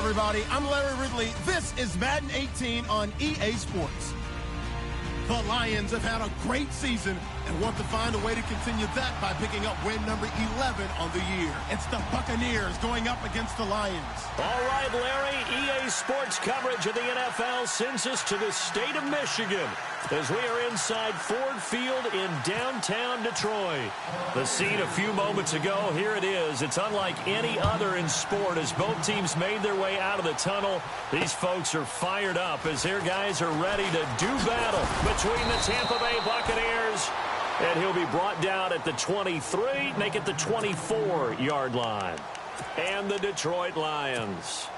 everybody. I'm Larry Ridley. This is Madden 18 on EA Sports. The Lions have had a great season and want to find a way to continue that by picking up win number 11 on the year. It's the Buccaneers going up against the Lions. All right, Larry, EA Sports coverage of the NFL sends us to the state of Michigan as we are inside Ford Field in downtown Detroit. The scene a few moments ago, here it is. It's unlike any other in sport as both teams made their way out of the tunnel. These folks are fired up as their guys are ready to do battle between the Tampa Bay Buccaneers, and he'll be brought down at the 23, make it the 24-yard line. And the Detroit Lions.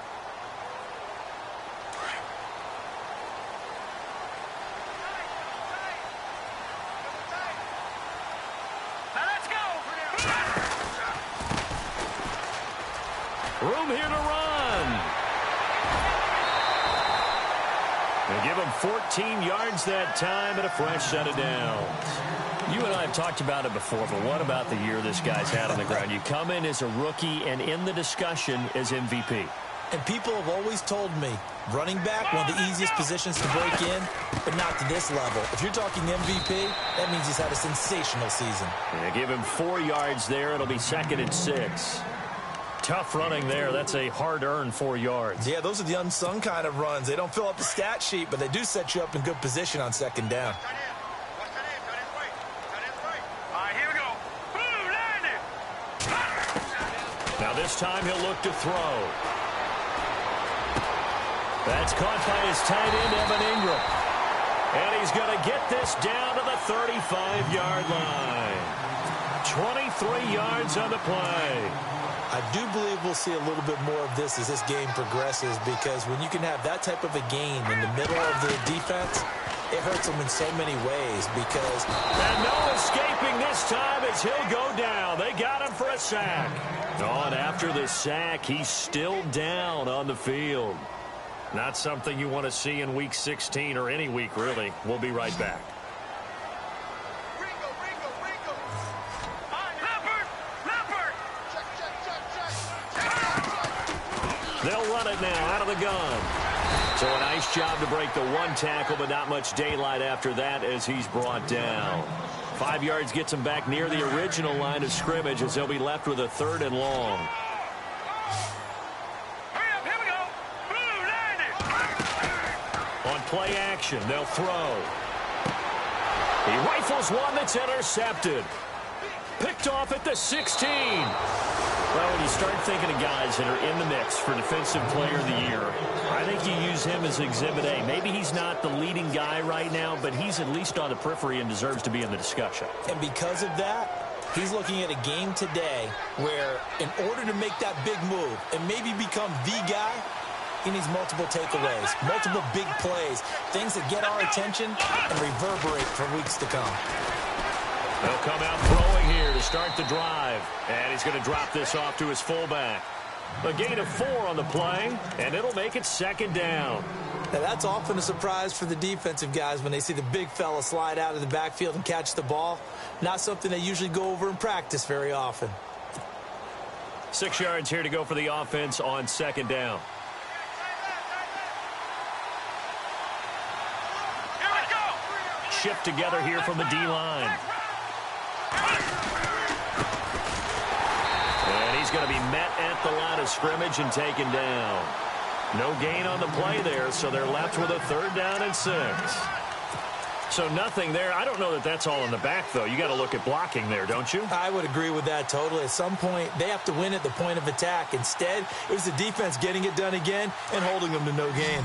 Room here to run. They give him 14 yards that time and a fresh set of downs. You and I have talked about it before, but what about the year this guy's had on the ground? You come in as a rookie and in the discussion as MVP. And people have always told me, running back, one of the easiest positions to break in, but not to this level. If you're talking MVP, that means he's had a sensational season. Yeah, give him 4 yards there. It'll be 2nd and 6. Tough running there. That's a hard-earned 4 yards. Yeah, those are the unsung kind of runs. They don't fill up the stat sheet, but they do set you up in good position on 2nd down. Now this time he'll look to throw. That's caught by his tight end, Evan Ingram. And he's going to get this down to the 35-yard line. 23 yards on the play. I do believe we'll see a little bit more of this as this game progresses, because when you can have that type of a gain in the middle of the defense, it hurts them in so many ways because... And no escaping this time as he'll go down. They got him for a sack. Oh, and after the sack, he's still down on the field. Not something you want to see in Week 16 or any week, really. We'll be right back. They'll run it now out of the gun. So a nice job to break the one tackle, but not much daylight after that as he's brought down. 5 yards gets him back near the original line of scrimmage as they'll be left with a 3rd and long. On play action, they'll throw. He rifles one that's intercepted. Picked off at the 16. Well, when you start thinking of guys that are in the mix for Defensive Player of the Year, I think you use him as Exhibit A. Maybe he's not the leading guy right now, but he's at least on the periphery and deserves to be in the discussion. And because of that, he's looking at a game today where in order to make that big move and maybe become the guy, he needs multiple takeaways, multiple big plays, things that get our attention and reverberate for weeks to come. They'll come out throwing here to start the drive. And he's going to drop this off to his fullback. A gain of 4 on the play, and it'll make it 2nd down. Now, that's often a surprise for the defensive guys when they see the big fella slide out of the backfield and catch the ball. Not something they usually go over in practice very often. 6 yards here to go for the offense on 2nd down. Shift together here from the D-line. And he's going to be met at the line of scrimmage and taken down. No gain on the play there, so they're left with a 3rd down and 6. So nothing there. I don't know that that's all in the back, though. You got to look at blocking there, don't you? I would agree with that totally. At some point, they have to win at the point of attack. Instead, it was the defense getting it done again and holding them to no gain.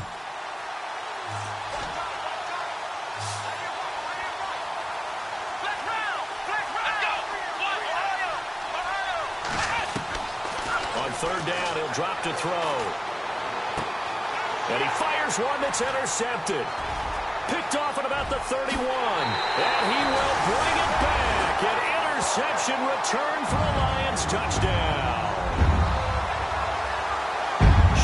On 3rd down, he'll drop to throw. And he fires one that's intercepted. Picked off at about the 31. And he will bring it back. An interception return for a Lions touchdown.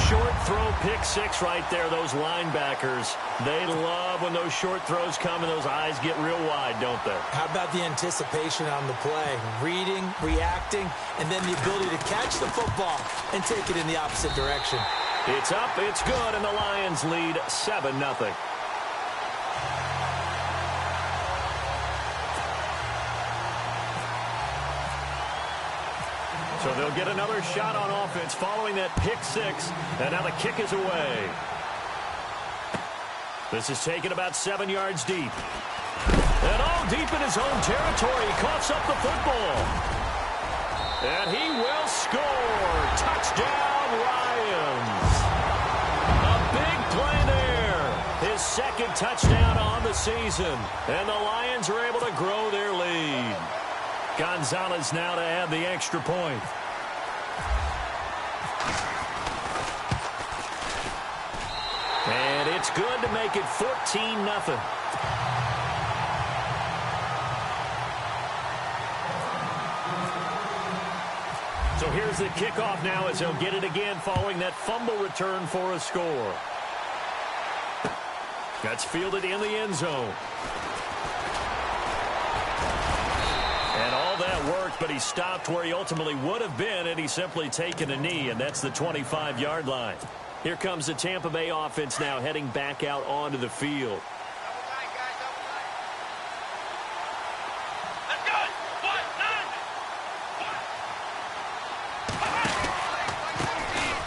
Short throw, pick 6 right there. Those linebackers, they love when those short throws come and those eyes get real wide, don't they? How about the anticipation on the play? Reading, reacting, and then the ability to catch the football and take it in the opposite direction. It's up, it's good, and the Lions lead 7-0. So they'll get another shot on offense following that pick six, and now the kick is away. This is taken about 7 yards deep. And all deep in his own territory, he coughs up the football. And he will score. Touchdown, Lions. A big play there. His second touchdown on the season. And the Lions are able to grow their lead. Gonzalez now to add the extra point. And it's good to make it 14-0. So here's the kickoff now as he'll get it again following that fumble return for a score. That's fielded in the end zone. And all that worked, but he stopped where he ultimately would have been, and he's simply taken a knee, and that's the 25-yard line. Here comes the Tampa Bay offense now heading back out onto the field.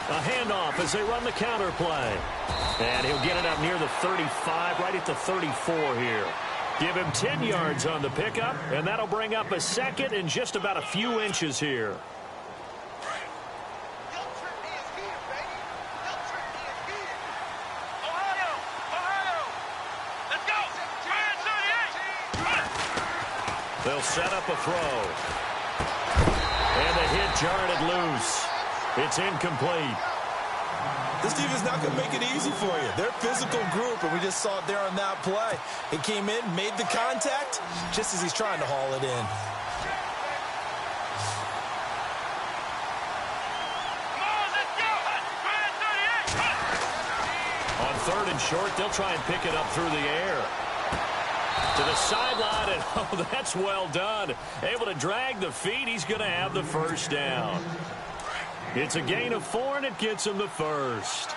A handoff as they run the counter play. And he'll get it up near the 35, right at the 34 here. Give him 10 yards on the pickup, and that'll bring up a second and just about a few inches here. They'll set up a throw. And the hit jarred it loose. It's incomplete. This team is not going to make it easy for you. They're a physical group, and we just saw it there on that play. He came in, made the contact, just as he's trying to haul it in. On third and short, they'll try and pick it up through the air. To the sideline, and oh, that's well done. Able to drag the feet. He's going to have the first down. It's a gain of 4, and it gets him the first.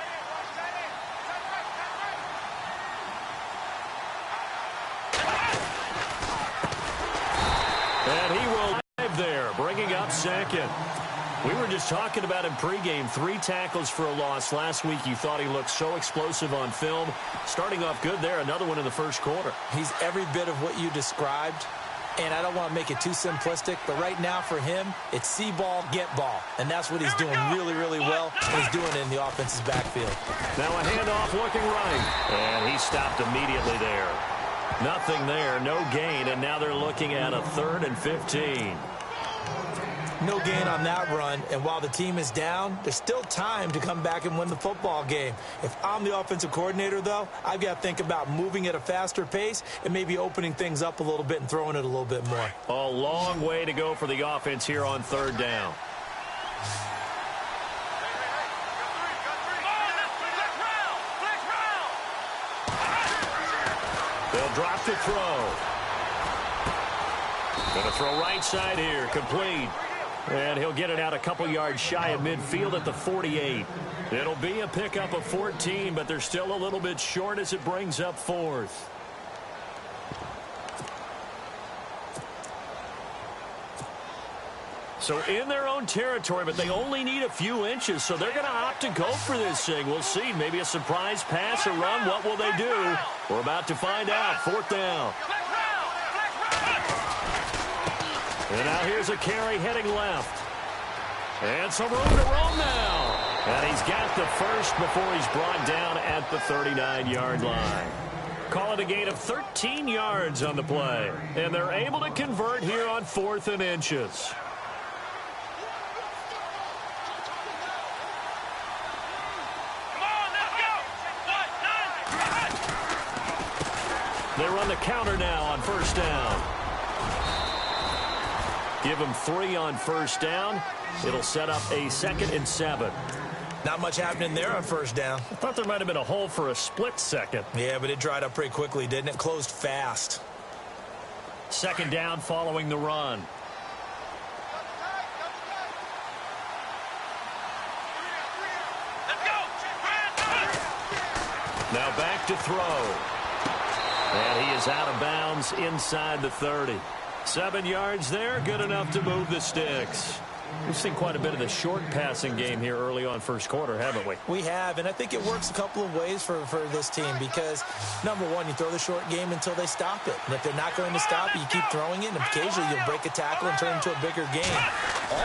And he will dive there, bringing up second. We were just talking about him pregame. 3 tackles for a loss. Last week, you thought he looked so explosive on film. Starting off good there. Another one in the first quarter. He's every bit of what you described. And I don't want to make it too simplistic, but right now for him, it's see ball, get ball. And that's what he's doing really, really well, and he's doing it in the offense's backfield. Now a handoff looking right. And he stopped immediately there. Nothing there, no gain, and now they're looking at a 3rd and 15. No gain on that run, and while the team is down, there's still time to come back and win the football game. If I'm the offensive coordinator, though, I've got to think about moving at a faster pace and maybe opening things up a little bit and throwing it a little bit more. A long way to go for the offense here on 3rd down. They'll drop the throw. Going to throw right side here, complete. And he'll get it out a couple yards shy of midfield at the 48. It'll be a pickup of 14, but they're still a little bit short as it brings up 4th. So in their own territory, but they only need a few inches, so they're going to opt to go for this thing. We'll see. Maybe a surprise pass or run. What will they do? We're about to find out. 4th down. And now here's a carry heading left. And some room to roam now. And he's got the first before he's brought down at the 39-yard line. Call it a gain of 13 yards on the play. And they're able to convert here on 4th and inches. They run the counter now on 1st down. Give them 3 on 1st down. It'll set up a 2nd and 7. Not much happening there on 1st down. I thought there might have been a hole for a split second. Yeah, but it dried up pretty quickly, didn't it? Closed fast. 2nd down following the run. Now back to throw. And he is out of bounds inside the 30. 7 yards there, good enough to move the sticks. We've seen quite a bit of the short passing game here early on first quarter, haven't we? We have, and I think it works a couple of ways for this team because, number one, you throw the short game until they stop it. And if they're not going to stop it, you keep throwing it, and occasionally you'll break a tackle and turn it into a bigger game.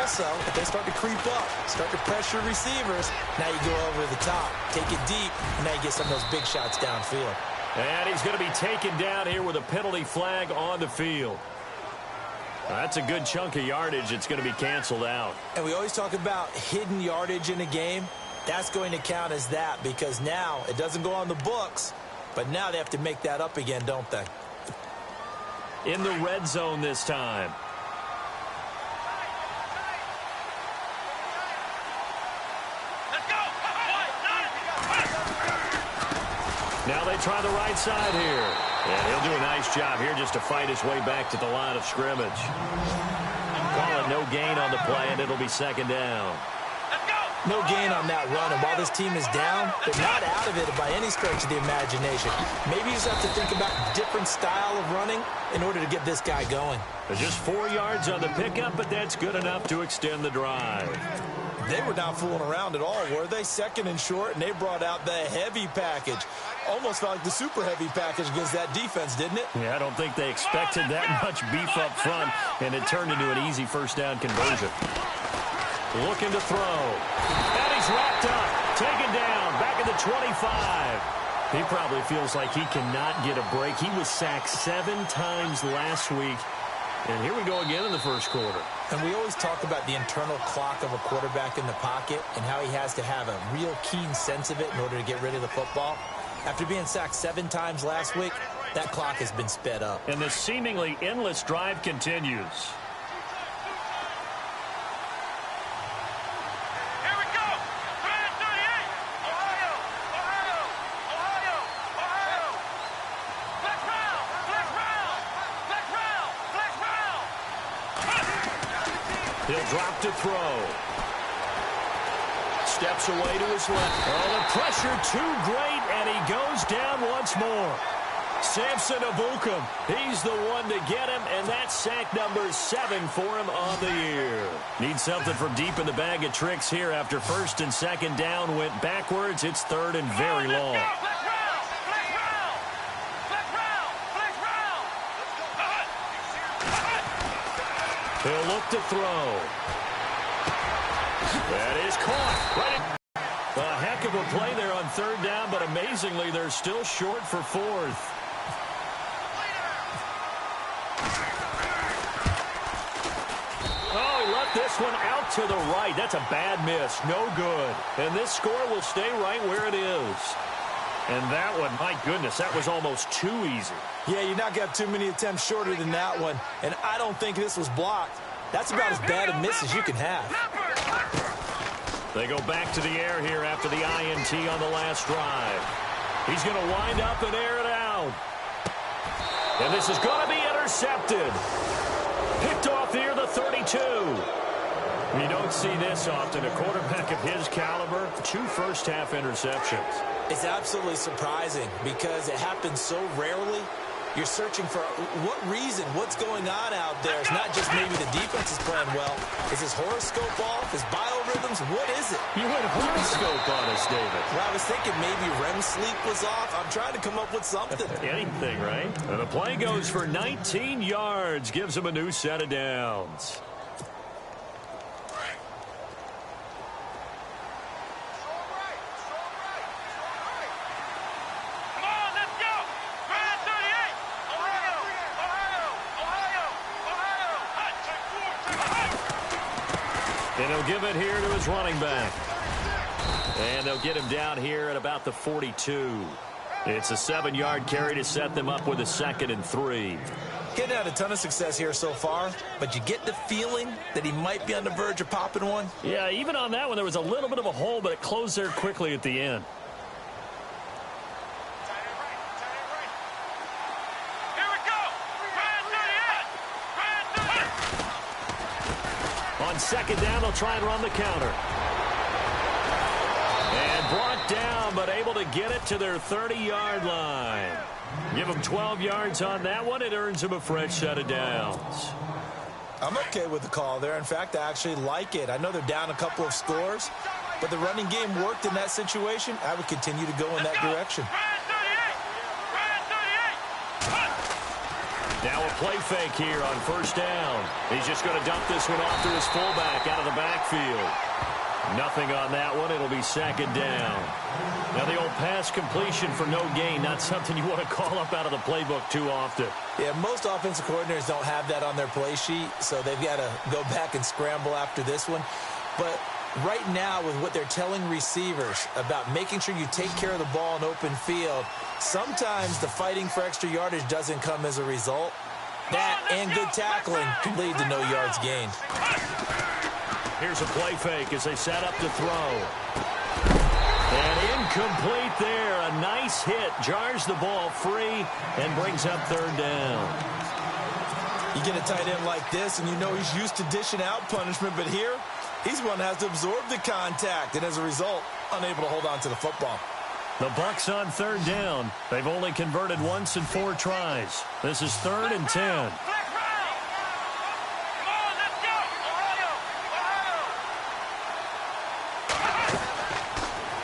Also, if they start to creep up, start to pressure receivers, now you go over the top, take it deep, and now you get some of those big shots downfield. And he's going to be taken down here with a penalty flag on the field. That's a good chunk of yardage. It's going to be canceled out. And we always talk about hidden yardage in a game. That's going to count as that because now it doesn't go on the books, but now they have to make that up again, don't they? In the red zone this time. Now they try the right side here. And he'll do a nice job here just to fight his way back to the line of scrimmage. Call it no gain on the play, and it'll be second down. No gain on that run, and while this team is down, they're not out of it by any stretch of the imagination. Maybe you just have to think about a different style of running in order to get this guy going. Just 4 yards on the pickup, but that's good enough to extend the drive. They were not fooling around at all, were they? Second and short, and they brought out the heavy package. Almost felt like the super heavy package against that defense, didn't it? Yeah, I don't think they expected that much beef up front, and it turned into an easy first down conversion. Looking to throw. And he's wrapped up. Taken down. Back at the 25. He probably feels like he cannot get a break. He was sacked 7 times last week. And here we go again in the first quarter. And we always talk about the internal clock of a quarterback in the pocket and how he has to have a real keen sense of it in order to get rid of the football. After being sacked 7 times last week, that clock has been sped up. And the seemingly endless drive continues. He'll drop to throw. Steps away to his left. Oh, the pressure too great, and he goes down once more. Samson Ebukam, he's the one to get him, and that's sack number 7 for him on the year. Needs something from deep in the bag of tricks here after first and second down went backwards. It's third and very long. He'll look to throw. That is caught. Right. A heck of a play there on third down, but amazingly, they're still short for fourth. Oh, he left this one out to the right. That's a bad miss. No good. And this score will stay right where it is. And that one, my goodness, that was almost too easy. Yeah, you're not going to have too many attempts shorter than that one. And I don't think this was blocked. That's about as bad a miss as you can have. They go back to the air here after the INT on the last drive. He's going to wind up and air it out. And this is going to be intercepted. Picked off near the 32. You don't see this often. A quarterback of his caliber, 2 first-half interceptions. It's absolutely surprising because it happens so rarely. You're searching for what reason, what's going on out there. It's not just maybe the defense is playing well. Is his horoscope off? His biorhythms? What is it? You went horoscope on us, David. Well, I was thinking maybe REM sleep was off. I'm trying to come up with something. Anything, right? And the play goes for 19 yards. Gives him a new set of downs. And he'll give it here to his running back. And they'll get him down here at about the 42. It's a 7-yard carry to set them up with a 2nd and 3. Getting had a ton of success here so far, but you get the feeling that he might be on the verge of popping one. Yeah, even on that one, there was a little bit of a hole, but it closed there quickly at the end. On second down, they'll try and run the counter. And brought down, but able to get it to their 30-yard line. Give them 12 yards on that one. It earns them a fresh set of downs. I'm okay with the call there. In fact, I actually like it. I know they're down a couple of scores, but the running game worked in that situation. I would continue to go in that direction. Now a play fake here on first down. He's just going to dump this one off to his fullback out of the backfield. Nothing on that one. It'll be second down. Now the old pass completion for no gain, not something you want to call up out of the playbook too often. Yeah, most offensive coordinators don't have that on their play sheet, so they've got to go back and scramble after this one. But right now, with what they're telling receivers about making sure you take care of the ball in open field, sometimes the fighting for extra yardage doesn't come as a result. That and good tackling can lead to no yards gained. Here's a play fake as they set up to throw. And incomplete there. A nice hit. Jars the ball free and brings up third down. You get a tight end like this, and you know he's used to dishing out punishment, but here, he's one that has to absorb the contact, and as a result, unable to hold on to the football. The Bucs on third down. They've only converted once in 4 tries. This is 3rd and 10.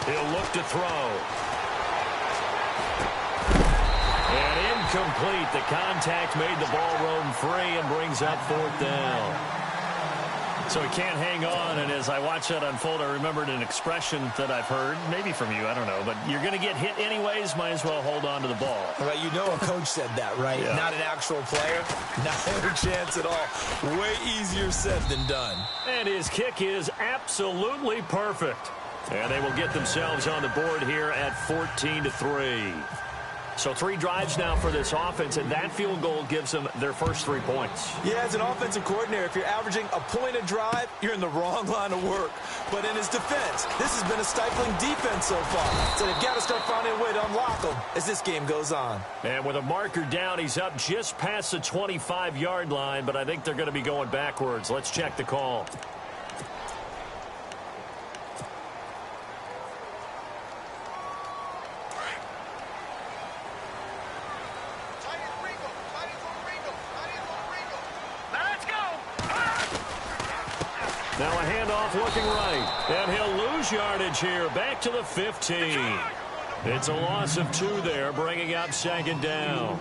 He'll look to throw. And incomplete. The contact made the ball roam free and brings up 4th down. So he can't hang on, and as I watch that unfold, I remembered an expression that I've heard, maybe from you, I don't know, but you're going to get hit anyways, might as well hold on to the ball. Well, you know a coach said that, right? Yeah. Not an actual player. Not a chance at all. Way easier said than done. And his kick is absolutely perfect. And they will get themselves on the board here at 14-3. So 3 drives now for this offense, and that field goal gives them their first 3 points. Yeah, as an offensive coordinator, if you're averaging a point a drive, you're in the wrong line of work. But in his defense, this has been a stifling defense so far. So they've got to start finding a way to unlock them as this game goes on. And with a marker down, he's up just past the 25-yard line, but I think they're going to be going backwards. Let's check the call. Now a handoff looking right. And he'll lose yardage here. Back to the 15. It's a loss of 2 there, bringing up second down.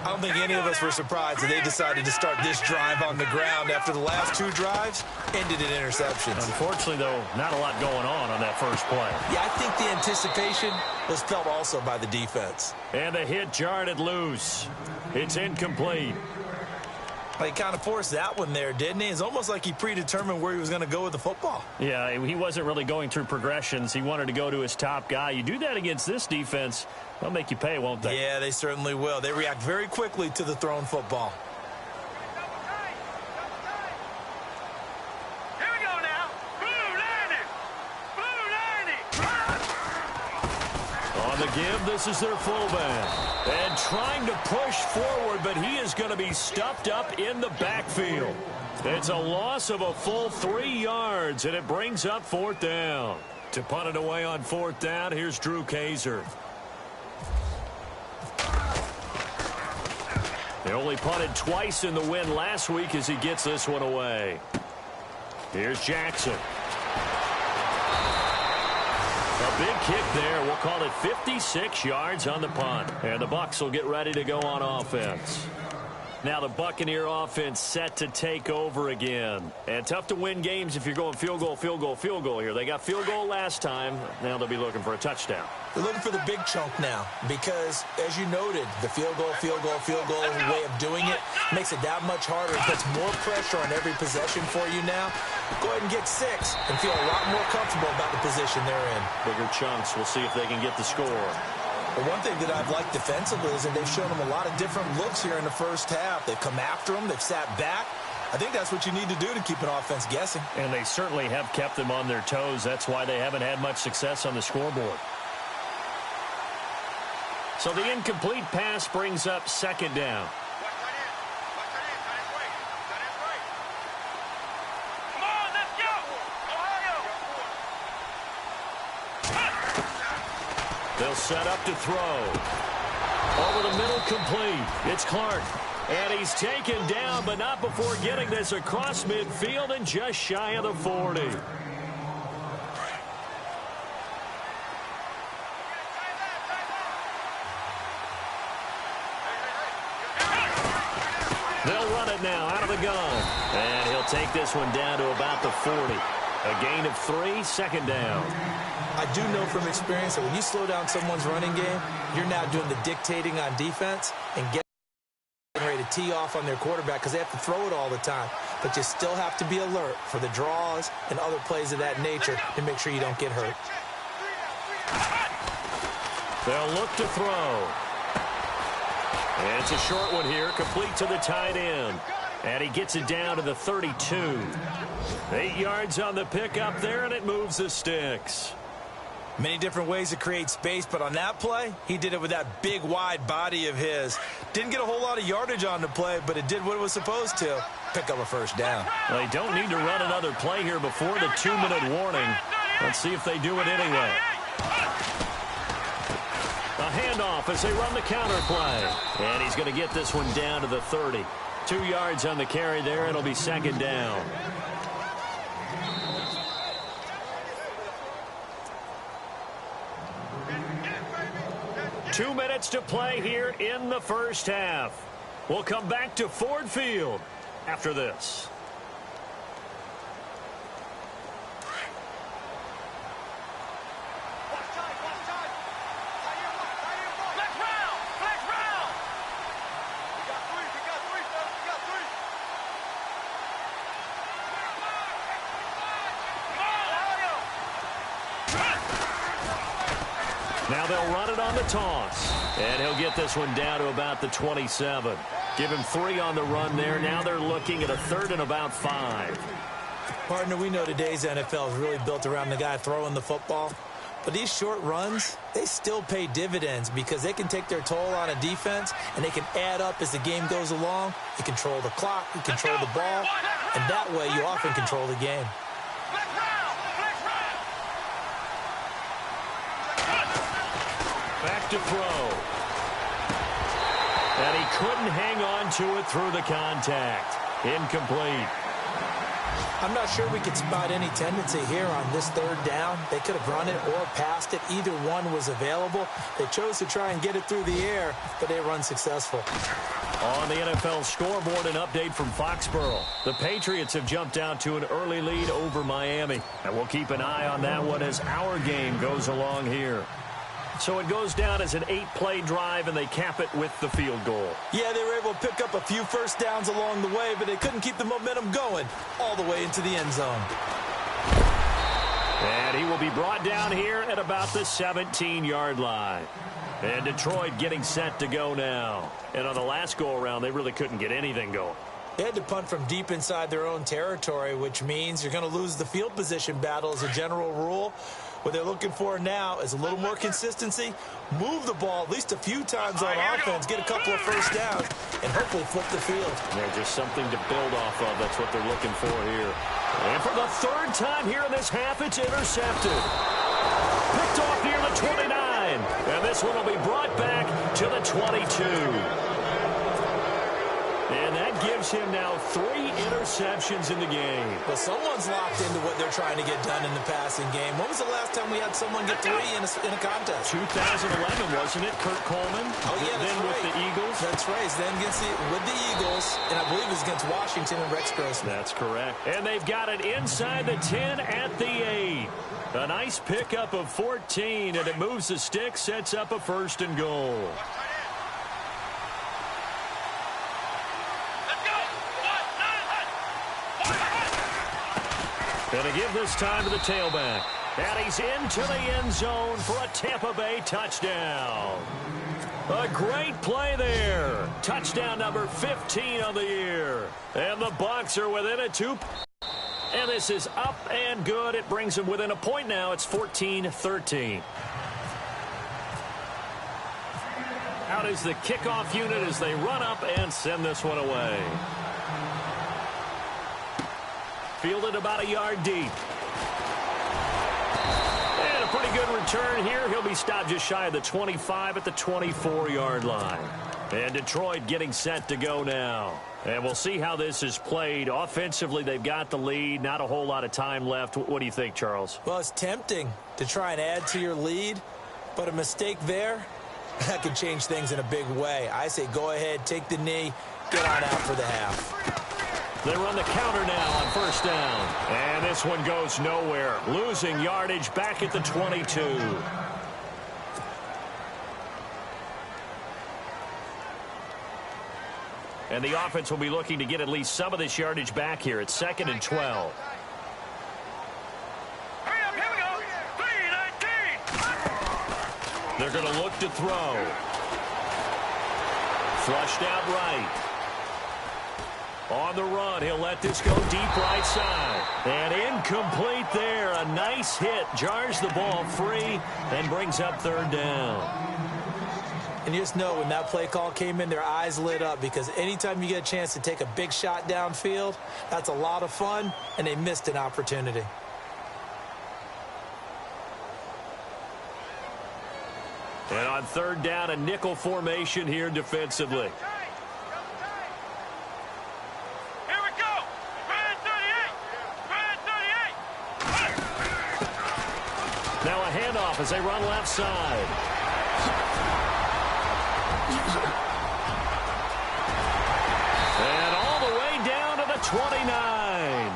I don't think any of us were surprised that they decided to start this drive on the ground after the last 2 drives ended in interceptions. Unfortunately, though, not a lot going on that first play. Yeah, I think the anticipation was felt also by the defense. And the hit jarred it loose. It's incomplete. He kind of forced that one there, didn't he? It's almost like he predetermined where he was going to go with the football. Yeah, he wasn't really going through progressions. He wanted to go to his top guy. You do that against this defense, they'll make you pay, won't they? Yeah, they certainly will. They react very quickly to the thrown football. Here we go now. On the give, this is their fullback. And trying to push forward, but he is going to be stuffed up in the backfield. It's a loss of a full 3 yards, and it brings up 4th down. To punt it away on 4th down, here's Drew Kaiser. They only punted twice in the win last week as he gets this one away. Here's Jackson. A big kick there. We'll call it 56 yards on the punt. And the Bucs will get ready to go on offense. Now the Buccaneer offense set to take over again. And tough to win games if you're going field goal, field goal, field goal here. They got field goal last time. Now they'll be looking for a touchdown. They're looking for the big chunk now because, as you noted, the field goal way of doing it makes it that much harder. It puts more pressure on every possession for you now. Go ahead and get 6 and feel a lot more comfortable about the position they're in. Bigger chunks. We'll see if they can get the score. But one thing that I've liked defensively is that they've shown them a lot of different looks here in the first half. They've come after them. They've sat back. I think that's what you need to do to keep an offense guessing. And they certainly have kept them on their toes. That's why they haven't had much success on the scoreboard. So the incomplete pass brings up second down. They'll set up to throw. Over the middle, complete. It's Clark. And he's taken down, but not before getting this across midfield and just shy of the 40. They'll run it now out of the gun. And he'll take this one down to about the 40. A gain of 3, second down. I do know from experience that when you slow down someone's running game, you're now doing the dictating on defense and getting ready to tee off on their quarterback because they have to throw it all the time. But you still have to be alert for the draws and other plays of that nature to make sure you don't get hurt. They'll look to throw. And it's a short one here, complete to the tight end. And he gets it down to the 32. 8 yards on the pickup there, and it moves the sticks. Many different ways to create space, but on that play, he did it with that big, wide body of his. Didn't get a whole lot of yardage on the play, but it did what it was supposed to. Pick up a first down. They don't need to run another play here before the 2-minute warning. Let's see if they do it anyway. A handoff as they run the counter play. And he's going to get this one down to the 30. 2 yards on the carry there. It'll be second down. Two minutes to play here in the first half. We'll come back to Ford Field after this. Now they'll run it on the toss. And he'll get this one down to about the 27. Give him 3 on the run there. Now they're looking at a 3rd and about 5. Partner, we know today's NFL is really built around the guy throwing the football. But these short runs, they still pay dividends because they can take their toll on a defense and they can add up as the game goes along. You control the clock, you control the ball, and that way you often control the game. Back to throw. And he couldn't hang on to it through the contact. Incomplete. I'm not sure we could spot any tendency here on this 3rd down. They could have run it or passed it. Either one was available. They chose to try and get it through the air, but they were unsuccessful. On the NFL scoreboard, an update from Foxborough. The Patriots have jumped out to an early lead over Miami. And we'll keep an eye on that one as our game goes along here. So it goes down as an 8-play drive, and they cap it with the field goal. Yeah, they were able to pick up a few first downs along the way, but they couldn't keep the momentum going all the way into the end zone. And he will be brought down here at about the 17-yard line. And Detroit getting set to go now. And on the last go-around, they really couldn't get anything going. They had to punt from deep inside their own territory, which means you're going to lose the field position battle as a general rule. What they're looking for now is a little more consistency, move the ball at least a few times on offense, get a couple of first downs, and hopefully flip the field. Yeah, just something to build off of. That's what they're looking for here. And for the 3rd time here in this half, it's intercepted. Picked off near the 29. And this one will be brought back to the 22. And that gives him now 3 interceptions in the game. Well, someone's locked into what they're trying to get done in the passing game. When was the last time we had someone get 3 in a contest? 2011, wasn't it? Kurt Coleman? Oh, yeah, that's then right. with the Eagles? That's right. Then with the Eagles, and I believe it was against Washington and Rex Grossman. That's correct. And they've got it inside the 10 at the 8. A nice pickup of 14, and it moves the stick, sets up a 1st and goal. Going to give this time to the tailback. And he's into the end zone for a Tampa Bay touchdown. A great play there. Touchdown number 15 on the year. And the Bucs are within a 2. And this is up and good. It brings them within a point now. It's 14-13. Out is the kickoff unit as they run up and send this one away. Fielded about a yard deep. And a pretty good return here. He'll be stopped just shy of the 25 at the 24-yard line. And Detroit getting set to go now. And we'll see how this is played. Offensively, they've got the lead. Not a whole lot of time left. What do you think, Charles? Well, it's tempting to try and add to your lead, but a mistake there, that could change things in a big way. I say go ahead, take the knee, get on out for the half. They run the counter now on first down. And this one goes nowhere. Losing yardage back at the 22. And the offense will be looking to get at least some of this yardage back here. It's 2nd and 12. They're going to look to throw. Flushed out right. On the run, he'll let this go deep right side. And incomplete there. A nice hit. Jars the ball free and brings up 3rd down. And you just know when that play call came in, their eyes lit up, because anytime you get a chance to take a big shot downfield, that's a lot of fun, and they missed an opportunity. And on 3rd down, a nickel formation here defensively. Here we go. Red 38. Red 38. Now a handoff as they run left side. And all the way down to the 29.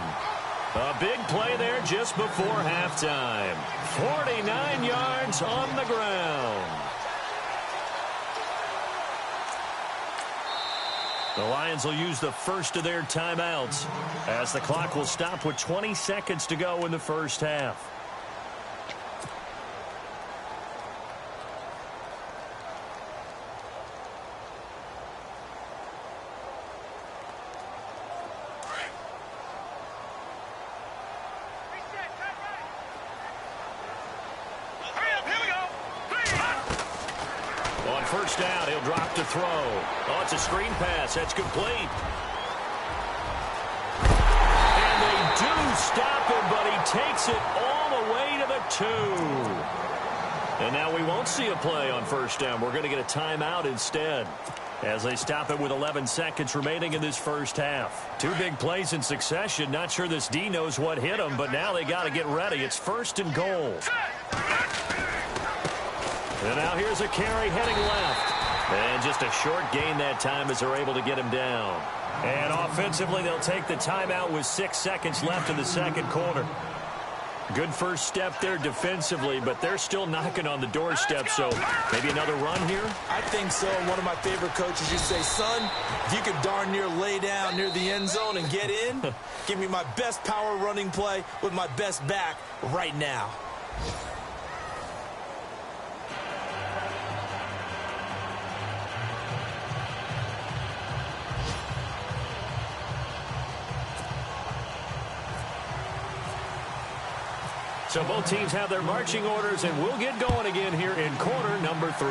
A big play there just before halftime. 49 yards on the ground. The Lions will use the first of their timeouts as the clock will stop with 20 seconds to go in the first half. First down, he'll drop to throw. Oh, it's a screen pass. That's complete. And they do stop him, but he takes it all the way to the 2. And now we won't see a play on first down. We're going to get a timeout instead as they stop it with 11 seconds remaining in this first half. 2 big plays in succession. Not sure this D knows what hit him, but now they got to get ready. It's 1st and goal. And now here's a carry heading left. And just a short gain that time as they're able to get him down. And offensively, they'll take the timeout with 6 seconds left in the second quarter. Good first step there defensively, but they're still knocking on the doorstep, so maybe another run here? I think so. One of my favorite coaches used to say, son, if you could darn near lay down near the end zone and get in, give me my best power running play with my best back right now. So both teams have their marching orders, and we'll get going again here in quarter number 3.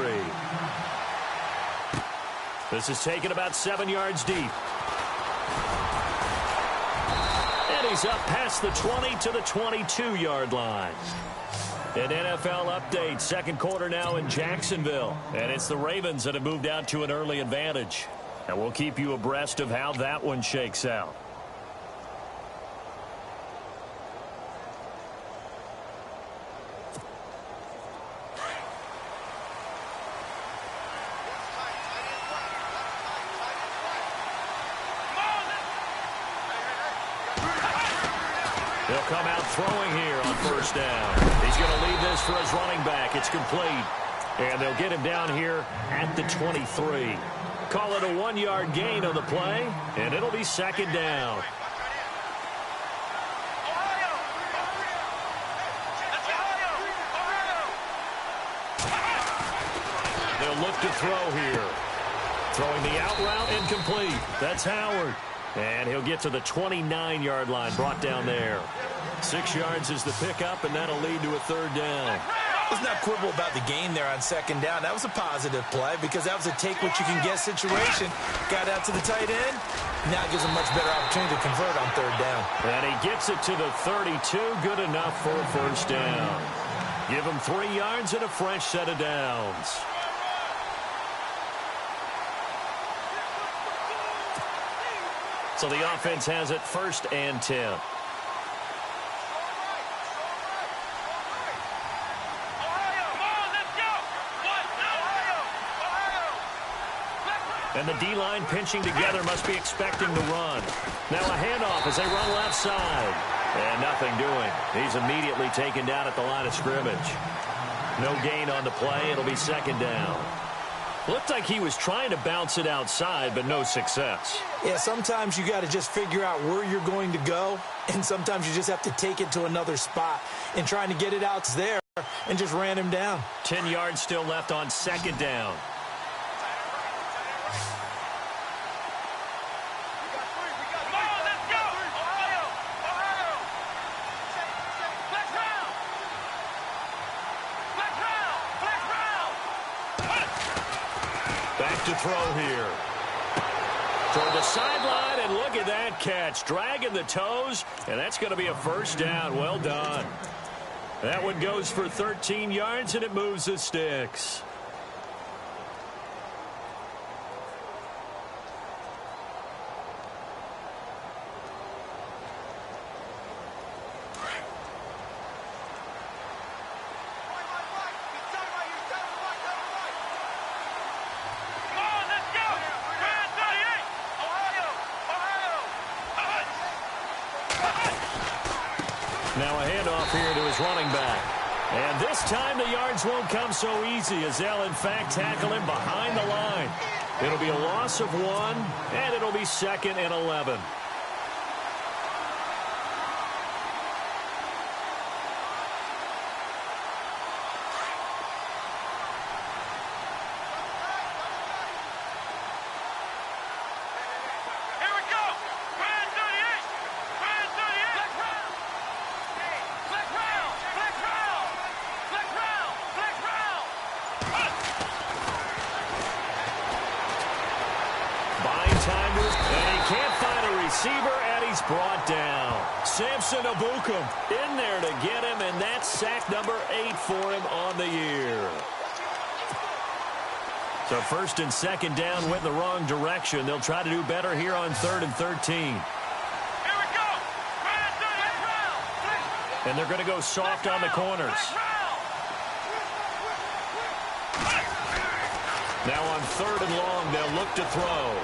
This is taken about 7 yards deep. And he's up past the 20 to the 22-yard line. An NFL update, second quarter now in Jacksonville. And it's the Ravens that have moved out to an early advantage. And we'll keep you abreast of how that one shakes out. He'll come out throwing here on first down. He's going to leave this for his running back. It's complete. And they'll get him down here at the 23. Call it a 1-yard gain on the play, and it'll be 2nd down. They'll look to throw here. Throwing the out route incomplete. That's Howard. And he'll get to the 29-yard line, brought down there. 6 yards is the pickup, and that'll lead to a 3rd down. Let's not quibble about the gain there on 2nd down. That was a positive play because that was a take-what-you-can-get situation. Got out to the tight end. Now gives him much better opportunity to convert on 3rd down. And he gets it to the 32. Good enough for a 1st down. Give him 3 yards and a fresh set of downs. So the offense has it 1st and 10. And the D-line pinching together must be expecting the run. Now a handoff as they run left side. And nothing doing. He's immediately taken down at the line of scrimmage. No gain on the play. It'll be 2nd down. Looked like he was trying to bounce it outside, but no success. Yeah, sometimes you got to just figure out where you're going to go, and sometimes you just have to take it to another spot. And trying to get it out there and just ran him down. 10 yards still left on 2nd down. Back to throw here. Toward the sideline, and look at that catch. Dragging the toes, and that's going to be a 1st down. Well done. That one goes for 13 yards, and it moves the sticks. Now a handoff here to his running back. And this time the yards won't come so easy as they'll, in fact, tackle him behind the line. It'll be a loss of 1, and it'll be 2nd and 11. Brought down. Samson Abukum in there to get him, and that's sack number 8 for him on the year. So 1st and 2nd down went in the wrong direction. They'll try to do better here on 3rd and 13. Here we go. And they're going to go soft on the corners. Now on 3rd and long, they'll look to throw.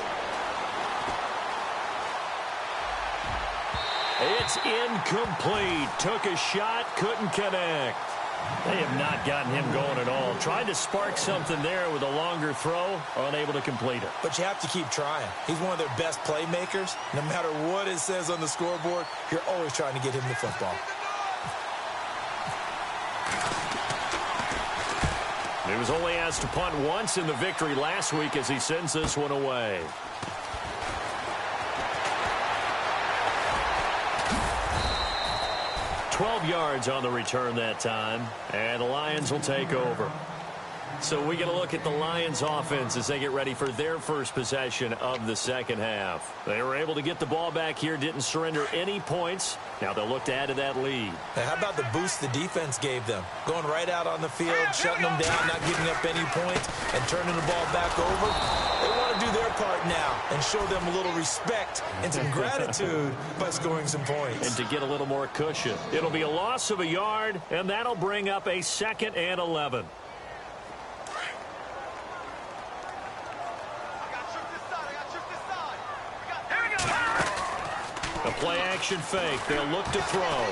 It's incomplete. Took a shot, couldn't connect. They have not gotten him going at all. Tried to spark something there with a longer throw, unable to complete it. But you have to keep trying. He's one of their best playmakers. No matter what it says on the scoreboard, you're always trying to get him the football. He was only asked to punt once in the victory last week as he sends this one away. 12 yards on the return that time, and the Lions will take over. So we get a look at the Lions offense as they get ready for their first possession of the 2nd half. They were able to get the ball back here, didn't surrender any points. Now they'll look to add to that lead. Now, how about the boost the defense gave them? Going right out on the field, shutting them down, not giving up any points, and turning the ball back over. They want to do their part now and show them a little respect and some gratitude by scoring some points. And to get a little more cushion. It'll be a loss of a yard, and that'll bring up a 2nd and 11. A play-action fake. They'll look to throw.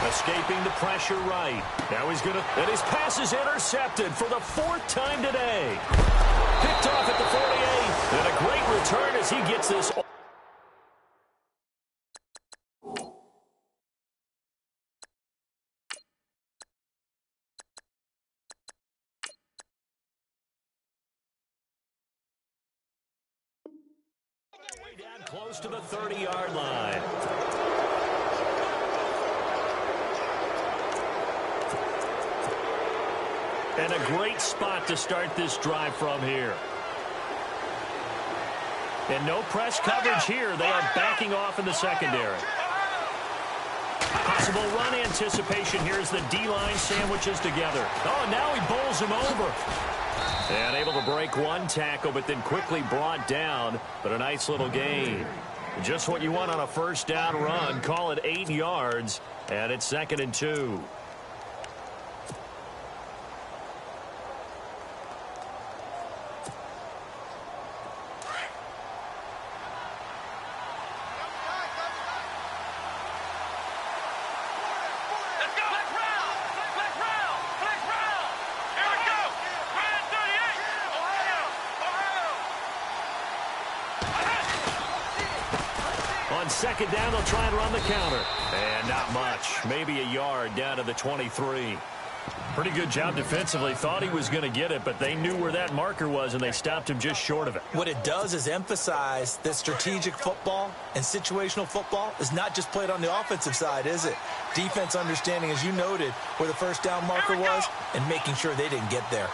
Escaping the pressure right. Now he's going to... And his pass is intercepted for the 4th time today. Picked off at the 48. And a great return as he gets this... down close to the 30-yard line. And a great spot to start this drive from here. And no press coverage here. They are backing off in the secondary. possible run anticipation here as the D-line sandwiches together. Oh, and now he bowls him over. And able to break one tackle, but then quickly brought down. But a nice little gain. Just what you want on a first down run. Call it 8 yards, and it's 2nd and 2. On 2nd down, they'll try and run the counter. And not much. Maybe a yard down to the 23. Pretty good job defensively. Thought he was going to get it, but they knew where that marker was, and they stopped him just short of it. What it does is emphasize that strategic football and situational football is not just played on the offensive side, is it? Defense understanding, as you noted, where the first down marker was and making sure they didn't get there.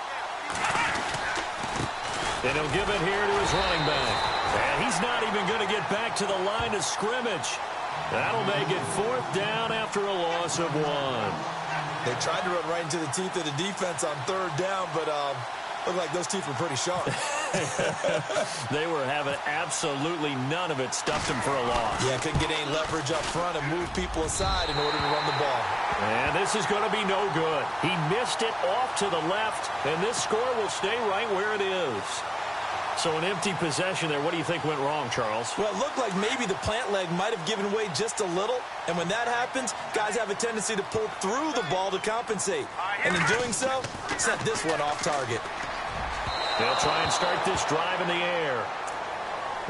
And he'll give it here to his running back. And he's not even going to get back to the line of scrimmage. That'll make it 4th down after a loss of 1. They tried to run right into the teeth of the defense on 3rd down, but looked like those teeth were pretty sharp. They were having absolutely none of it. Stuffed him for a loss. Yeah, couldn't get any leverage up front and move people aside in order to run the ball. And this is going to be no good. He missed it off to the left, and this score will stay right where it is. So an empty possession there. What do you think went wrong, Charles? Well, it looked like maybe the plant leg might have given way just a little. And when that happens, guys have a tendency to pull through the ball to compensate. And in doing so, set this one off target. They'll try and start this drive in the air.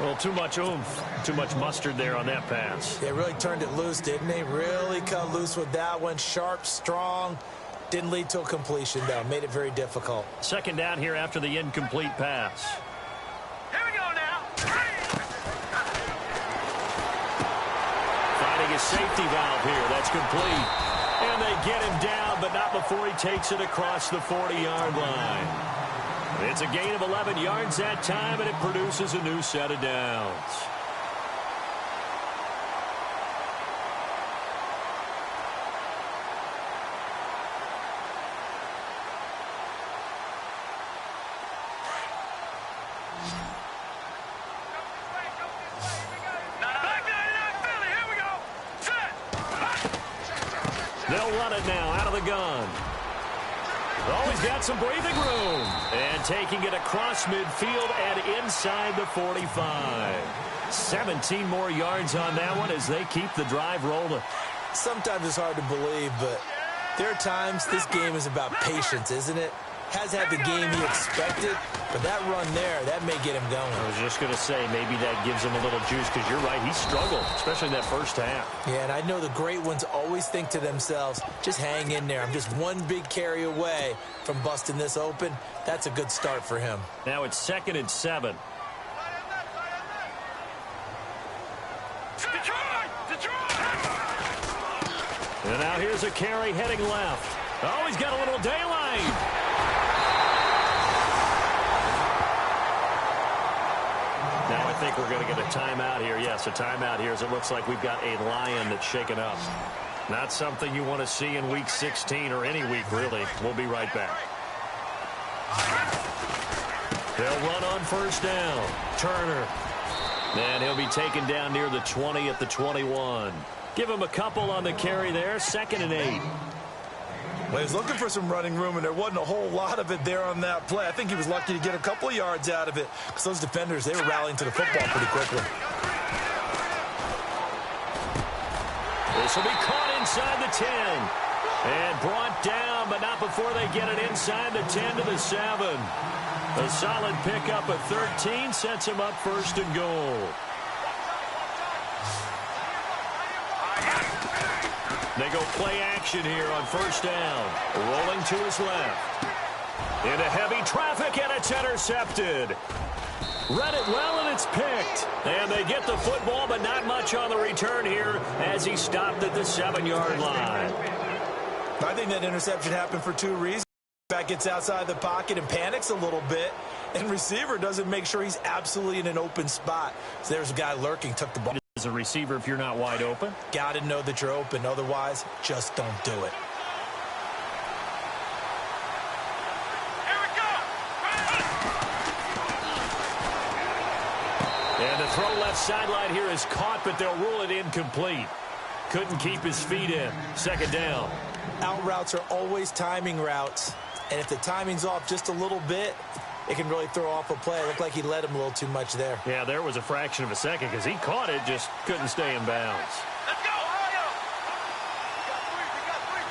Well, too much oomph, too much mustard there on that pass. They really turned it loose, didn't they? Really cut loose with that one. Sharp, strong. Didn't lead to a completion, though. Made it very difficult. 2nd down here after the incomplete pass. A safety valve here. That's complete. And they get him down, but not before he takes it across the 40-yard line. It's a gain of 11 yards that time, and it produces a new set of downs. They'll run it now out of the gun. Oh, he's got some breathing room. And taking it across midfield and inside the 45. 17 more yards on that one as they keep the drive rolling. Sometimes it's hard to believe, but there are times this game is about patience, isn't it? Has had the game he expected, but that run there, that may get him going. I was just going to say, maybe that gives him a little juice, because you're right, he struggled, especially in that first half. Yeah, and I know the great ones always think to themselves, just hang in there. I'm just one big carry away from busting this open. That's a good start for him. Now it's 2nd and 7. And now here's a carry heading left. Oh, he's got a little daylight. Now I think we're going to get a timeout here. Yes, a timeout here as it looks like we've got a Lion that's shaken up. Not something you want to see in Week 16 or any week, really. We'll be right back. They'll run on 1st down. Turner. And he'll be taken down near the 20 at the 21. Give him a couple on the carry there. 2nd and 8. Well, he was looking for some running room, and there wasn't a whole lot of it there on that play. I think he was lucky to get a couple of yards out of it because those defenders, they were rallying to the football pretty quickly. This will be caught inside the 10. And brought down, but not before they get it inside the 10 to the 7. A solid pickup at 13 sets him up 1st and goal. They go play action here on 1st down. Rolling to his left. Into heavy traffic, and it's intercepted. Read it well, and it's picked. And they get the football, but not much on the return here as he stopped at the 7-yard line. I think that interception happened for 2 reasons. Back gets outside the pocket and panics a little bit, and receiver doesn't make sure he's absolutely in an open spot. So there's a guy lurking, took the ball. as a receiver if you're not wide open. Got to know that you're open. Otherwise, just don't do it. Here we go. And the throw left sideline here is caught, but they'll rule it incomplete. Couldn't keep his feet in. Second down. Out routes are always timing routes. And if the timing's off just a little bit, it can really throw off a play. It looked like he led him a little too much there. Yeah, there was a fraction of a second because he caught it, just couldn't stay in bounds. Let's go, Ohio. We got three.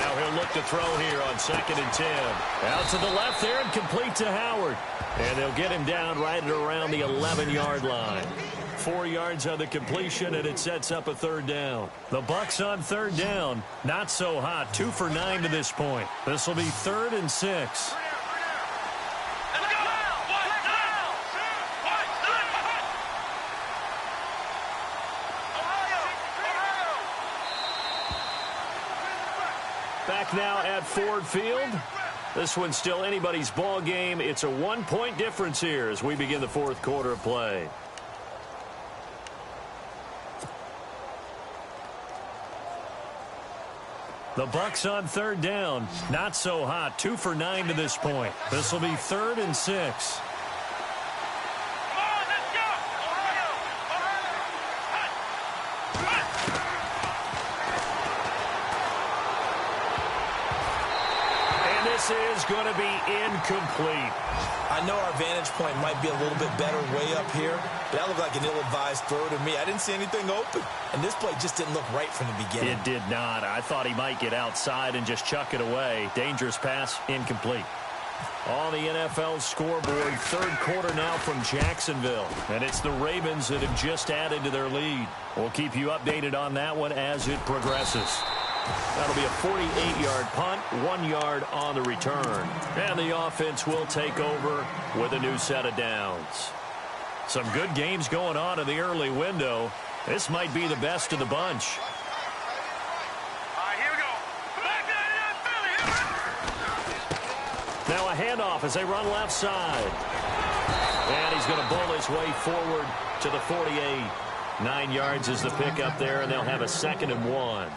Now he'll look to throw here on 2nd and 10. Out to the left there and complete to Howard. And they'll get him down right at around the 11-yard line. 4 yards on the completion, and it sets up a 3rd down. The Bucs on 3rd down. Not so hot. 2 for 9 to this point. This will be 3rd and 6. Let's go. Back now at Ford Field. This one's still anybody's ball game. It's a 1-point difference here as we begin the 4th quarter of play. The Bucs on 3rd down. Not so hot. 2 for 9 to this point. This will be 3rd and 6. Come on, let's go. Ohio. And this is going to be incomplete. I know our vantage point might be a little bit better way up here, but that looked like an ill-advised throw to me. I didn't see anything open, and this play just didn't look right from the beginning. It did not. I thought he might get outside and just chuck it away. Dangerous pass, incomplete. On the NFL scoreboard, 3rd quarter now from Jacksonville. And it's the Ravens that have just added to their lead. We'll keep you updated on that one as it progresses. That'll be a 48-yard punt, 1 yard on the return. And the offense will take over with a new set of downs. Some good games going on in the early window. This might be the best of the bunch. All right, here we go. Back there, Now a handoff as they run left side. And he's going to bowl his way forward to the 48. 9 yards is the pickup there, and they'll have a 2nd and 1.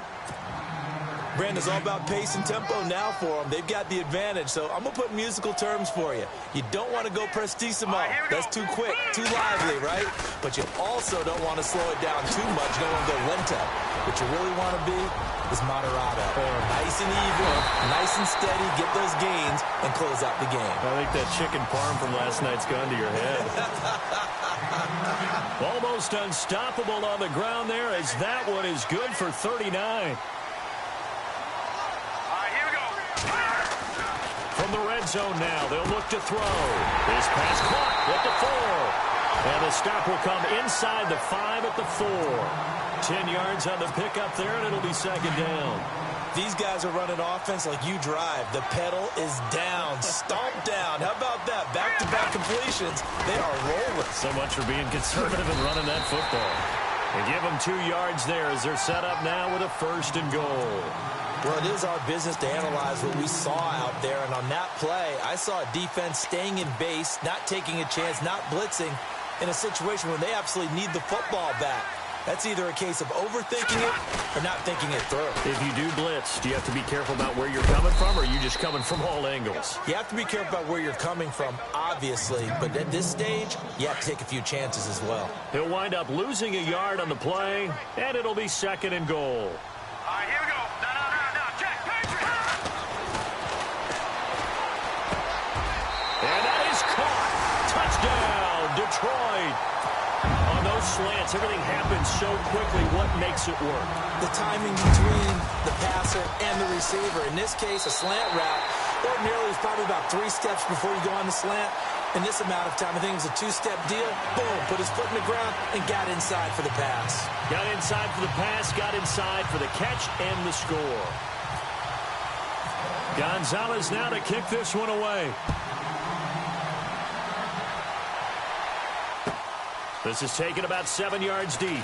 Brandon, it's all about pace and tempo now for them. They've got the advantage, so I'm going to put musical terms for you. You don't want to go prestissimo. That's too quick, too lively, right? But you also don't want to slow it down too much. You don't want to go lento. What you really want to be is moderato. Nice and even, nice and steady, get those gains, and close out the game. I think that chicken parm from last night's gone to your head. Almost unstoppable on the ground there as that one is good for 39. From the red zone now, they'll look to throw. His pass caught at the 4. And the stop will come inside the 5 at the 4. 10 yards on the pickup there, and it'll be 2nd down. These guys are running offense like you drive. The pedal is down, stomp down. How about that? Back-to-back completions. They are rolling. So much for being conservative and running that football. They give them 2 yards there as they're set up now with a 1st and goal. Well, it is our business to analyze what we saw out there, and on that play, I saw a defense staying in base, not taking a chance, not blitzing, in a situation where they absolutely need the football back. That's either a case of overthinking it or not thinking it through. If you do blitz, do you have to be careful about where you're coming from, or are you just coming from all angles? You have to be careful about where you're coming from, obviously, but at this stage, you have to take a few chances as well. He'll wind up losing a yard on the play, and it'll be 2nd and goal. All right, here we go. Now, check. And that is caught. Touchdown, Detroit. On those slants, everything happens so quickly. What makes it work? The timing between the passer and the receiver. In this case, a slant route. Ordinarily, it's probably about 3 steps before you go on the slant. In this amount of time, I think it was a 2-step deal. Boom, put his foot in the ground and got inside for the pass. Got inside for the pass, got inside for the catch and the score. Gonzalez now to kick this one away. This is taken about 7 yards deep.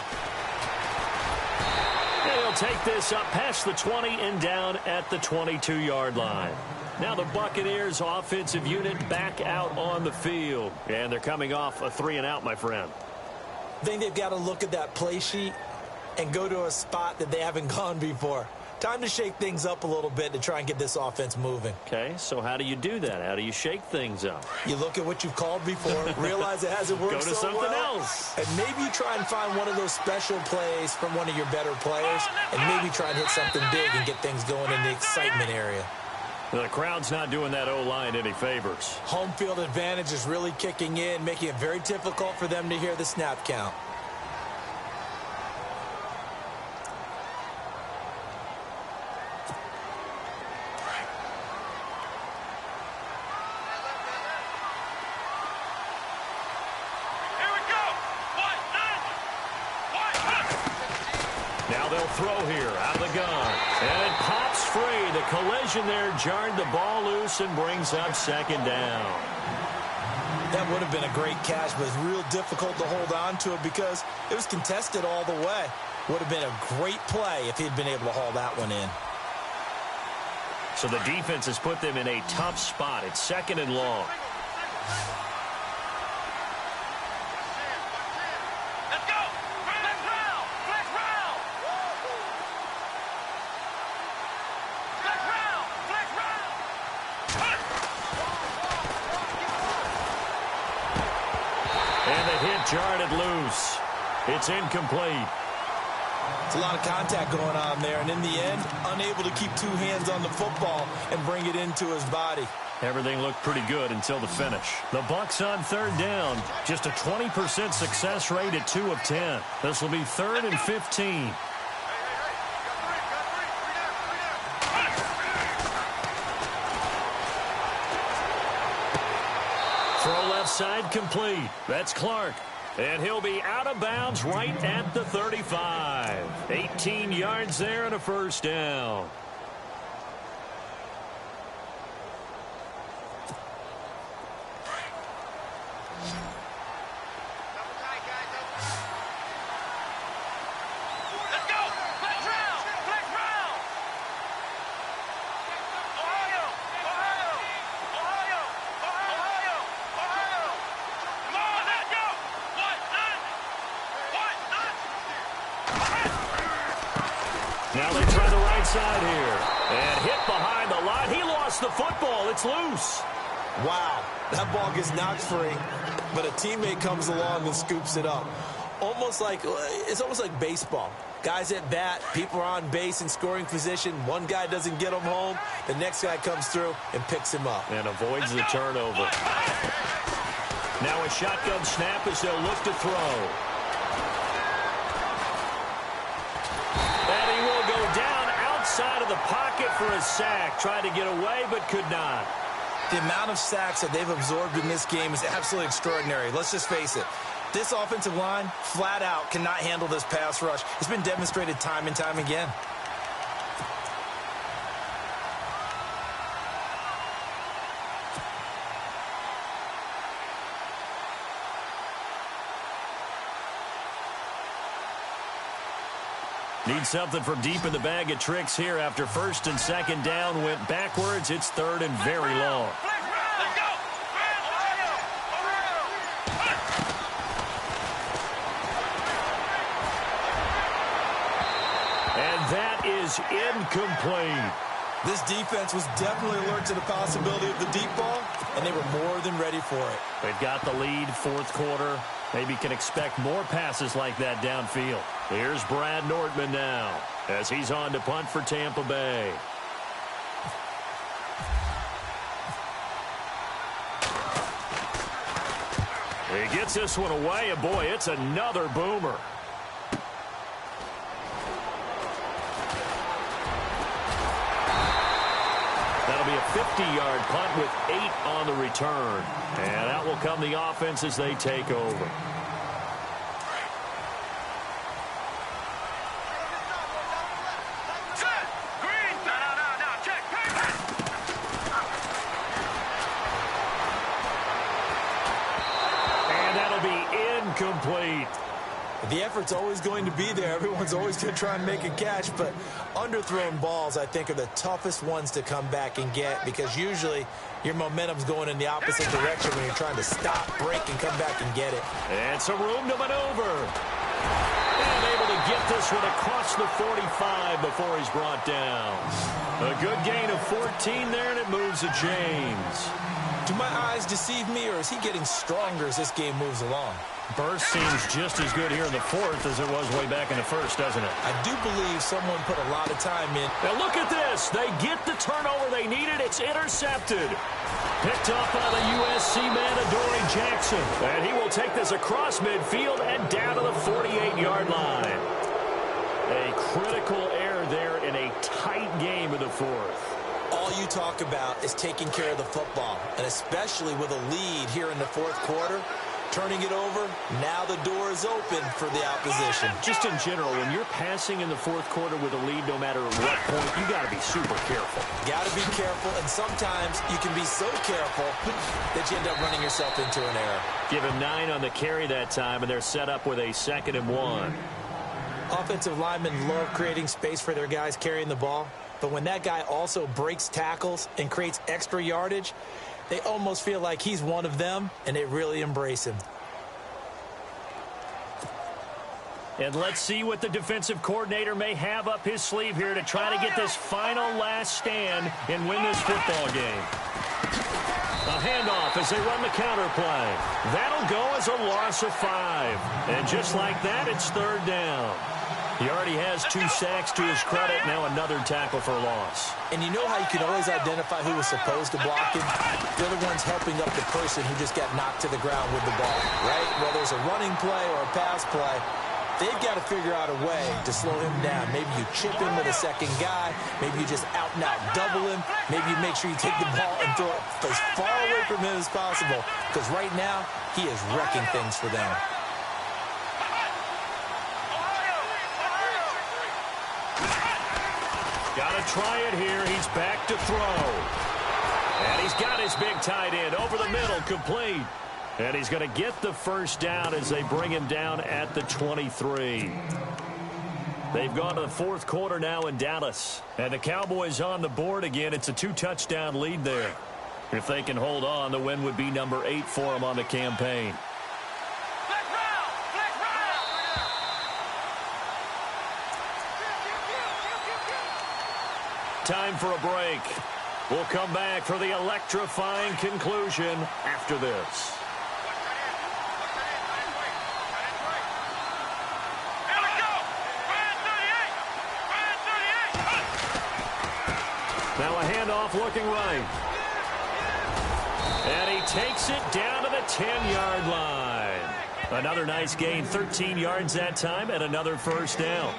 And he'll They'll take this up past the 20 and down at the 22-yard line. Now the Buccaneers offensive unit back out on the field. And they're coming off a 3-and-out, my friend. I think they've got to look at that play sheet and go to a spot that they haven't gone before. Time to shake things up a little bit to try and get this offense moving. Okay, so how do you do that? How do you shake things up? You look at what you've called before, realize it hasn't worked Go to so something well, else. and maybe you try and find one of those special plays from one of your better players, and maybe try and hit something big and get things going in the excitement area. The crowd's not doing that O-line any favors. Home field advantage is really kicking in, making it very difficult for them to hear the snap count. Now they'll throw here out of the gun. And it pops free. The collision there jarred the ball loose and brings up second down. That would have been a great catch, but it's real difficult to hold on to it because it was contested all the way. Would have been a great play if he'd been able to haul that one in. So the defense has put them in a tough spot. It's second and long. Jarred it loose. It's incomplete. It's a lot of contact going on there, and in the end, unable to keep two hands on the football and bring it into his body. Everything looked pretty good until the finish. The Bucs on third down. Just a 20% success rate at 2 of 10. This will be 3rd and 15. Throw left side complete. That's Clark. And he'll be out of bounds right at the 35. 18 yards there and a first down. Now they try the right side here. And hit behind the line. He lost the football. It's loose. Wow. That ball gets knocked free, but a teammate comes along and scoops it up. It's almost like baseball. Guys at bat, people are on base in scoring position. One guy doesn't get him home. The next guy comes through and picks him up. And avoids the turnover. Now a shotgun snap as they'll look to throw. Outside of the pocket for a sack. Tried to get away, but could not. The amount of sacks that they've absorbed in this game is absolutely extraordinary. Let's just face it. This offensive line, flat out, cannot handle this pass rush. It's been demonstrated time and time again. Need something from deep in the bag of tricks here after first and second down went backwards. It's 3rd and very long. And that is incomplete. This defense was definitely alert to the possibility of the deep ball, and they were more than ready for it. They've got the lead, 4th quarter. Maybe can expect more passes like that downfield. Here's Brad Nordman now as he's on to punt for Tampa Bay. He gets this one away, and boy, it's another boomer. That'll be a 50-yard punt with 8 on the return. And out will come the offense as they take over. And that'll be incomplete. The effort's always going to be there. Everyone's always going to try and make a catch, but underthrown balls, I think, are the toughest ones to come back and get because usually your momentum's going in the opposite direction when you're trying to stop, break, and come back and get it. And some room to maneuver. And able to get this one across the 45 before he's brought down. A good gain of 14 there, and it moves to James. Do my eyes deceive me, or is he getting stronger as this game moves along? Burst seems just as good here in the fourth as it was way back in the first, doesn't it? I do believe someone put a lot of time in. Now look at this. They get the turnover they needed. It's intercepted. Picked off by the USC man, Adoree Jackson. And he will take this across midfield and down to the 48-yard line. A critical error there in a tight game of the fourth. All you talk about is taking care of the football, and especially with a lead here in the fourth quarter. Turning it over, now the door is open for the opposition. Just in general, when you're passing in the fourth quarter with a lead, no matter what point, you got to be super careful. Got to be careful, and sometimes you can be so careful that you end up running yourself into an error. Give him 9 on the carry that time, and they're set up with a 2nd and 1. Offensive linemen love creating space for their guys carrying the ball, but when that guy also breaks tackles and creates extra yardage, they almost feel like he's one of them, and they really embrace him. And let's see what the defensive coordinator may have up his sleeve here to try to get this final last stand and win this football game. A handoff as they run the counter play. That'll go as a loss of 5. And just like that, it's 3rd down. He already has 2 sacks to his credit. Now another tackle for a loss. And you know how you can always identify who was supposed to block him? They're the ones helping up the person who just got knocked to the ground with the ball, right? Whether it's a running play or a pass play, they've got to figure out a way to slow him down. Maybe you chip him with a second guy. Maybe you just out-and-out double him. Maybe you make sure you take the ball and throw it as far away from him as possible. Because right now, he is wrecking things for them. Got to try it here. He's back to throw. And he's got his big tight end over the middle, complete. And he's going to get the first down as they bring him down at the 23. They've gone to the fourth quarter now in Dallas. And the Cowboys on the board again. It's a 2-touchdown lead there. If they can hold on, the win would be number 8 for them on the campaign. Time for a break. We'll come back for the electrifying conclusion after this. Now a handoff looking right. And he takes it down to the 10-yard line. Another nice gain, 13 yards that time, and another first down.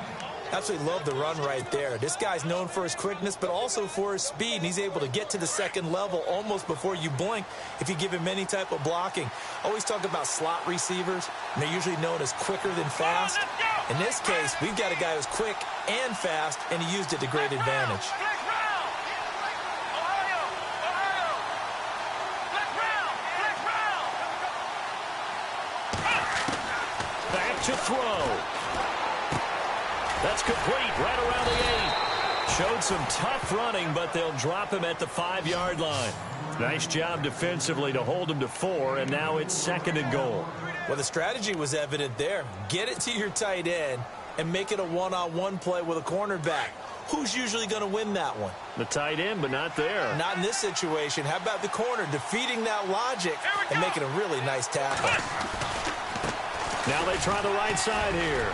Absolutely love the run right there. This guy's known for his quickness, but also for his speed, and he's able to get to the second level almost before you blink if you give him any type of blocking. Always talk about slot receivers, and they're usually known as quicker than fast. In this case, we've got a guy who's quick and fast, and he used it to great advantage. Back to throw. That's complete right around the 8. Showed some tough running, but they'll drop him at the 5-yard line. Nice job defensively to hold him to 4, and now it's 2nd and goal. Well, the strategy was evident there. Get it to your tight end and make it a one-on-one play with a cornerback. Who's usually going to win that one? The tight end, but not there. Not in this situation. How about the corner defeating that logic and making a really nice tackle? Now they try the right side here.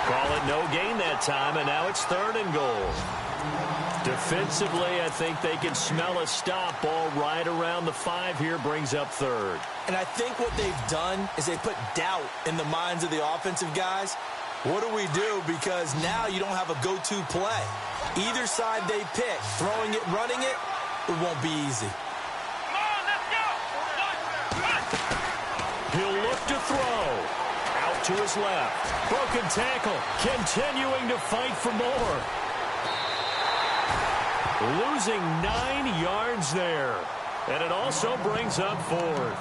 Call it no gain that time, and now it's 3rd and goal. Defensively, I think they can smell a stop. Ball right around the 5 here, brings up 3rd. And I think what they've done is they put doubt in the minds of the offensive guys. What do we do? Because now you don't have a go-to play. Either side they pick, throwing it, running it, it won't be easy. He'll look to throw. Out to his left. Broken tackle. Continuing to fight for more. Losing 9 yards there. And it also brings up 4th.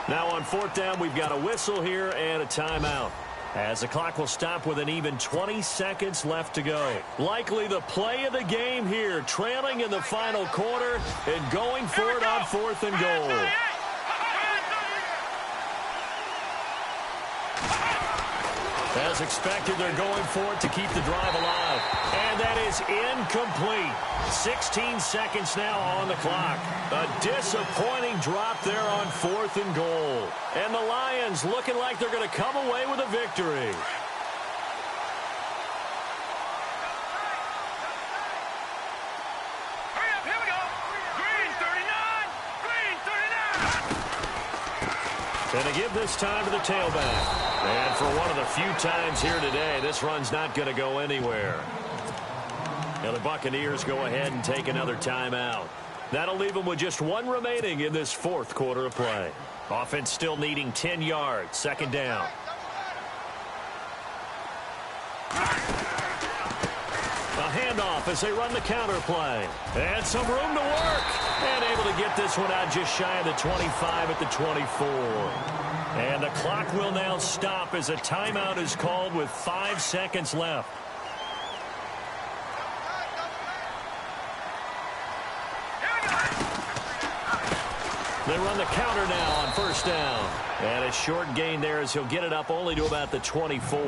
Now on fourth down, we've got a whistle here and a timeout, as the clock will stop with an even 20 seconds left to go. Likely the play of the game here, trailing in the final quarter and going for it on fourth and goal. As expected, they're going for it to keep the drive alive. And that is incomplete. 16 seconds now on the clock. A disappointing drop there on fourth and goal. And the Lions looking like they're going to come away with a victory. Hurry up, here we go. Green 39. Green 39. And to give this time to the tailback. And for one of the few times here today, this run's not going to go anywhere. Now the Buccaneers go ahead and take another timeout. That'll leave them with just one remaining in this fourth quarter of play. Offense still needing 10 yards. Second down. A handoff as they run the counter play. And some room to work. And able to get this one out just shy of the 25 at the 24. And the clock will now stop as a timeout is called with 5 seconds left. They run the counter now on first down. And a short gain there as he'll get it up only to about the 24.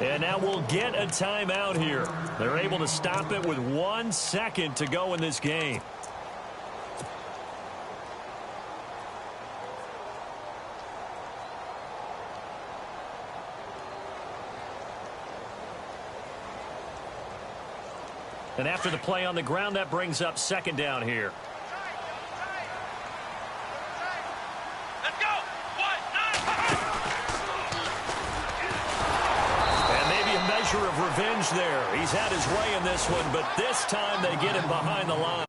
And now we'll get a timeout here. They're able to stop it with 1 second to go in this game. And after the play on the ground, that brings up second down here. Let's go. 1-9. And maybe a measure of revenge there. He's had his way in this one, but this time they get him behind the line.